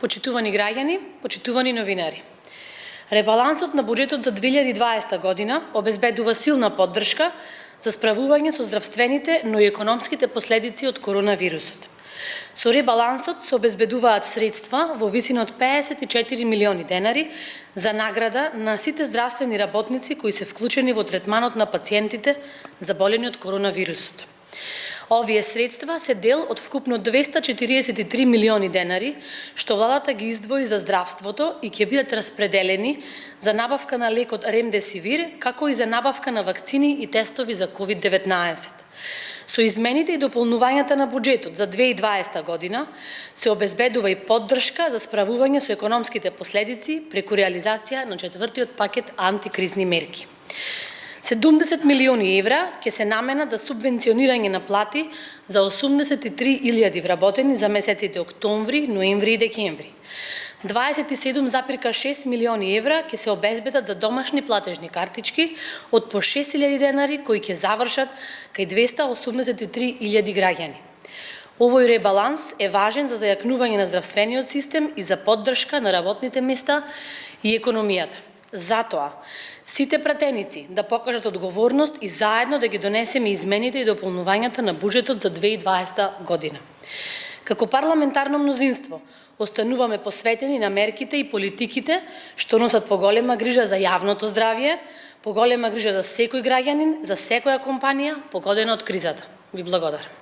Почитувани граѓани, почитувани новинари. Ребалансот на буџетот за 2020 година обезбедува силна поддршка за справување со здравствените, но и економските последици од коронавирусот. Со ребалансот се обезбедуваат средства во висина од 54 милиони денари за награда на сите здравствени работници кои се вклучени во третманот на пациентите заболени од коронавирусот. Овие средства се дел од вкупно 243 милиони денари, што владата ги издвои за здравството и ќе бидат распределени за набавка на лекот Ремдесивир, како и за набавка на вакцини и тестови за COVID-19. Со измените и дополнувањата на буџетот за 2020 година се обезбедува и поддршка за справување со економските последици преку реализација на четвртиот пакет антикризни мерки. 70 милиони евра ќе се наменат за субвенционирање на плати за 83.000 вработени за месеците октомври, ноември и декември. 27,6 милиони евра ќе се обезбедат за домашни платежни картички од по 6.000 денари кои ќе завршат кај 283.000 граѓани. Овој ребаланс е важен за зајакнување на здравствениот систем и за поддршка на работните места и економијата. Затоа, сите пратеници да покажат одговорност и заедно да ги донесеме измените и дополнувањата на буџетот за 2020 година. Како парламентарно мнозинство, остануваме посветени на мерките и политиките што носат поголема грижа за јавното здравје, поголема грижа за секој граѓанин, за секоја компанија погодена од кризата. Ви благодарам.